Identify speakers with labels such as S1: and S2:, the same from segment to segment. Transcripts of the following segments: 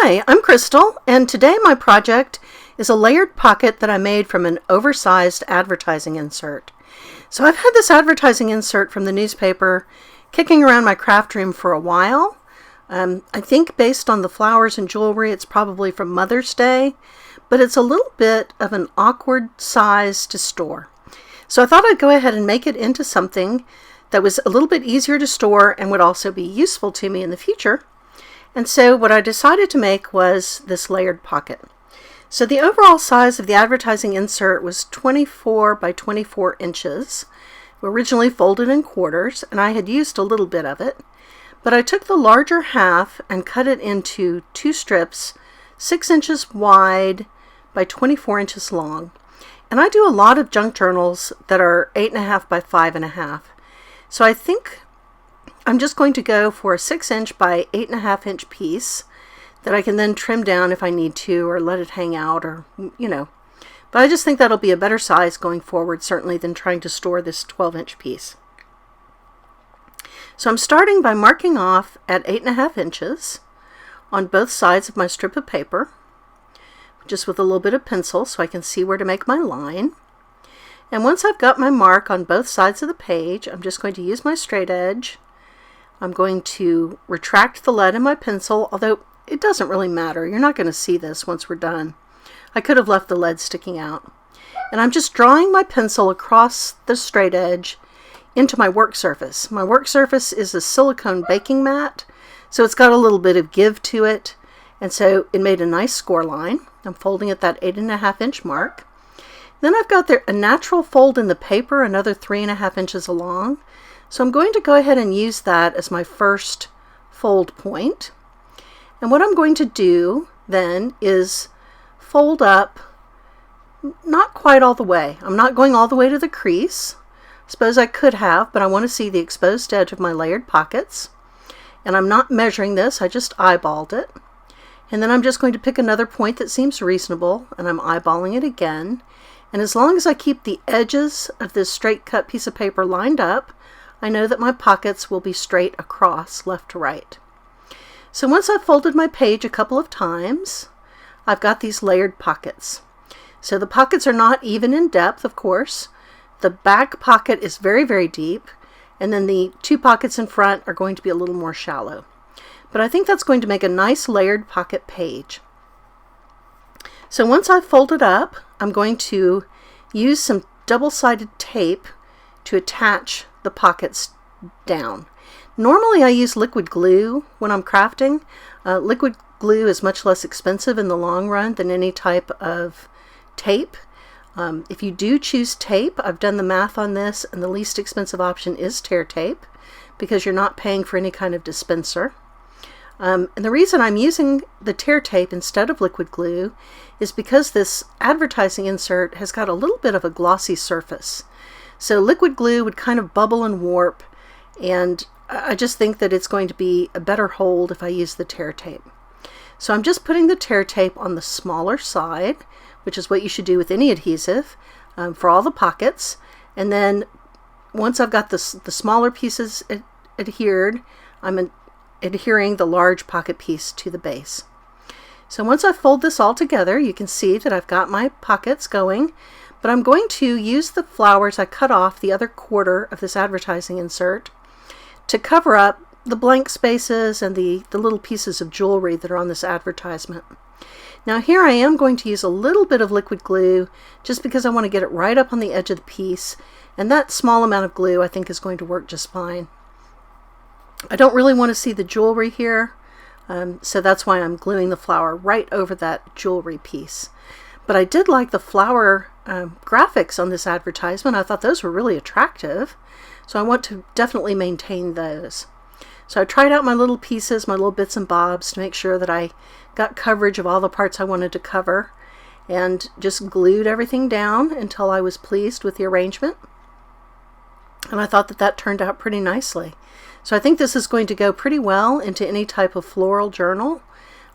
S1: Hi, I'm Crystal, and today my project is a layered pocket that I made from an oversized advertising insert. So I've had this advertising insert from the newspaper kicking around my craft room for a while. I think based on the flowers and jewelry, it's probably from Mother's Day, but it's a little bit of an awkward size to store. So I thought I'd go ahead and make it into something that was a little bit easier to store and would also be useful to me in the future. And so what I decided to make was this layered pocket. So the overall size of the advertising insert was 24 by 24 inches, originally folded in quarters, and I had used a little bit of it. But I took the larger half and cut it into two strips, 6 inches wide by 24 inches long. And I do a lot of junk journals that are 8.5 by 5.5. So I think I'm just going to go for a 6 inch by 8.5 inch piece that I can then trim down if I need to, or let it hang out, or, But I just think that'll be a better size going forward, certainly, than trying to store this 12-inch piece. So I'm starting by marking off at 8.5 inches on both sides of my strip of paper, just with a little bit of pencil so I can see where to make my line. And once I've got my mark on both sides of the page, I'm just going to use my straight edge. I'm going to retract the lead in my pencil, although it doesn't really matter. You're not going to see this once we're done. I could have left the lead sticking out. And I'm just drawing my pencil across the straight edge into my work surface. My work surface is a silicone baking mat, so it's got a little bit of give to it, and so it made a nice score line. I'm folding at that 8.5 inch mark. Then I've got a natural fold in the paper, another 3.5 inches along. So I'm going to go ahead and use that as my first fold point. And what I'm going to do then is fold up, not quite all the way. I'm not going all the way to the crease. Suppose I could have, but I want to see the exposed edge of my layered pockets. And I'm not measuring this, I just eyeballed it. And then I'm just going to pick another point that seems reasonable, and I'm eyeballing it again. And as long as I keep the edges of this straight cut piece of paper lined up, I know that my pockets will be straight across, left to right. So once I've folded my page a couple of times, I've got these layered pockets. So the pockets are not even in depth, of course. The back pocket is very, very deep, and then the two pockets in front are going to be a little more shallow. But I think that's going to make a nice layered pocket page. So once I've folded up, I'm going to use some double-sided tape to attach the pockets down. Normally I use liquid glue when I'm crafting. Liquid glue is much less expensive in the long run than any type of tape. If you do choose tape, I've done the math on this, and the least expensive option is tear tape because you're not paying for any kind of dispenser. And the reason I'm using the tear tape instead of liquid glue is because this advertising insert has got a little bit of a glossy surface. So liquid glue would kind of bubble and warp, and I just think that it's going to be a better hold if I use the tear tape. So I'm just putting the tear tape on the smaller side, which is what you should do with any adhesive, for all the pockets. And then once I've got the smaller pieces adhered, I'm adhering the large pocket piece to the base. So once I fold this all together, you can see that I've got my pockets going, but I'm going to use the flowers I cut off the other quarter of this advertising insert to cover up the blank spaces and the little pieces of jewelry that are on this advertisement. Now here I am going to use a little bit of liquid glue just because I want to get it right up on the edge of the piece, and that small amount of glue I think is going to work just fine. I don't really want to see the jewelry here, so that's why I'm gluing the flower right over that jewelry piece. But I did like the flower graphics on this advertisement. I thought those were really attractive, so I want to definitely maintain those. So I tried out my little pieces, my little bits and bobs, to make sure that I got coverage of all the parts I wanted to cover, and just glued everything down until I was pleased with the arrangement. And I thought that turned out pretty nicely. So I think this is going to go pretty well into any type of floral journal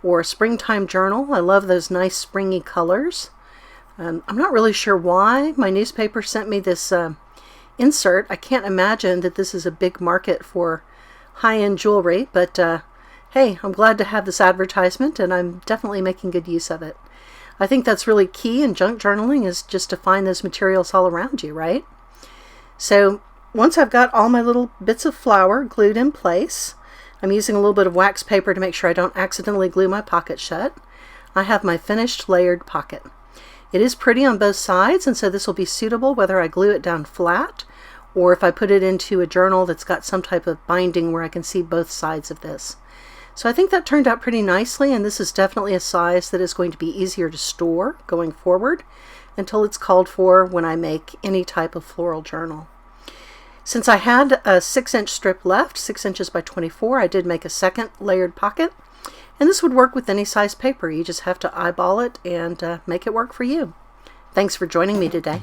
S1: or springtime journal. I love those nice springy colors. I'm not really sure why my newspaper sent me this insert. I can't imagine that this is a big market for high-end jewelry, but hey, I'm glad to have this advertisement, and I'm definitely making good use of it. I think that's really key in junk journaling, is just to find those materials all around you, right? So once I've got all my little bits of flower glued in place, I'm using a little bit of wax paper to make sure I don't accidentally glue my pocket shut. I have my finished layered pocket. It is pretty on both sides, and so this will be suitable whether I glue it down flat or if I put it into a journal that's got some type of binding where I can see both sides of this. So I think that turned out pretty nicely, and this is definitely a size that is going to be easier to store going forward until it's called for when I make any type of floral journal. Since I had a 6-inch strip left, 6 inches by 24, I did make a second layered pocket, and this would work with any size paper. You just have to eyeball it and make it work for you. Thanks for joining me today.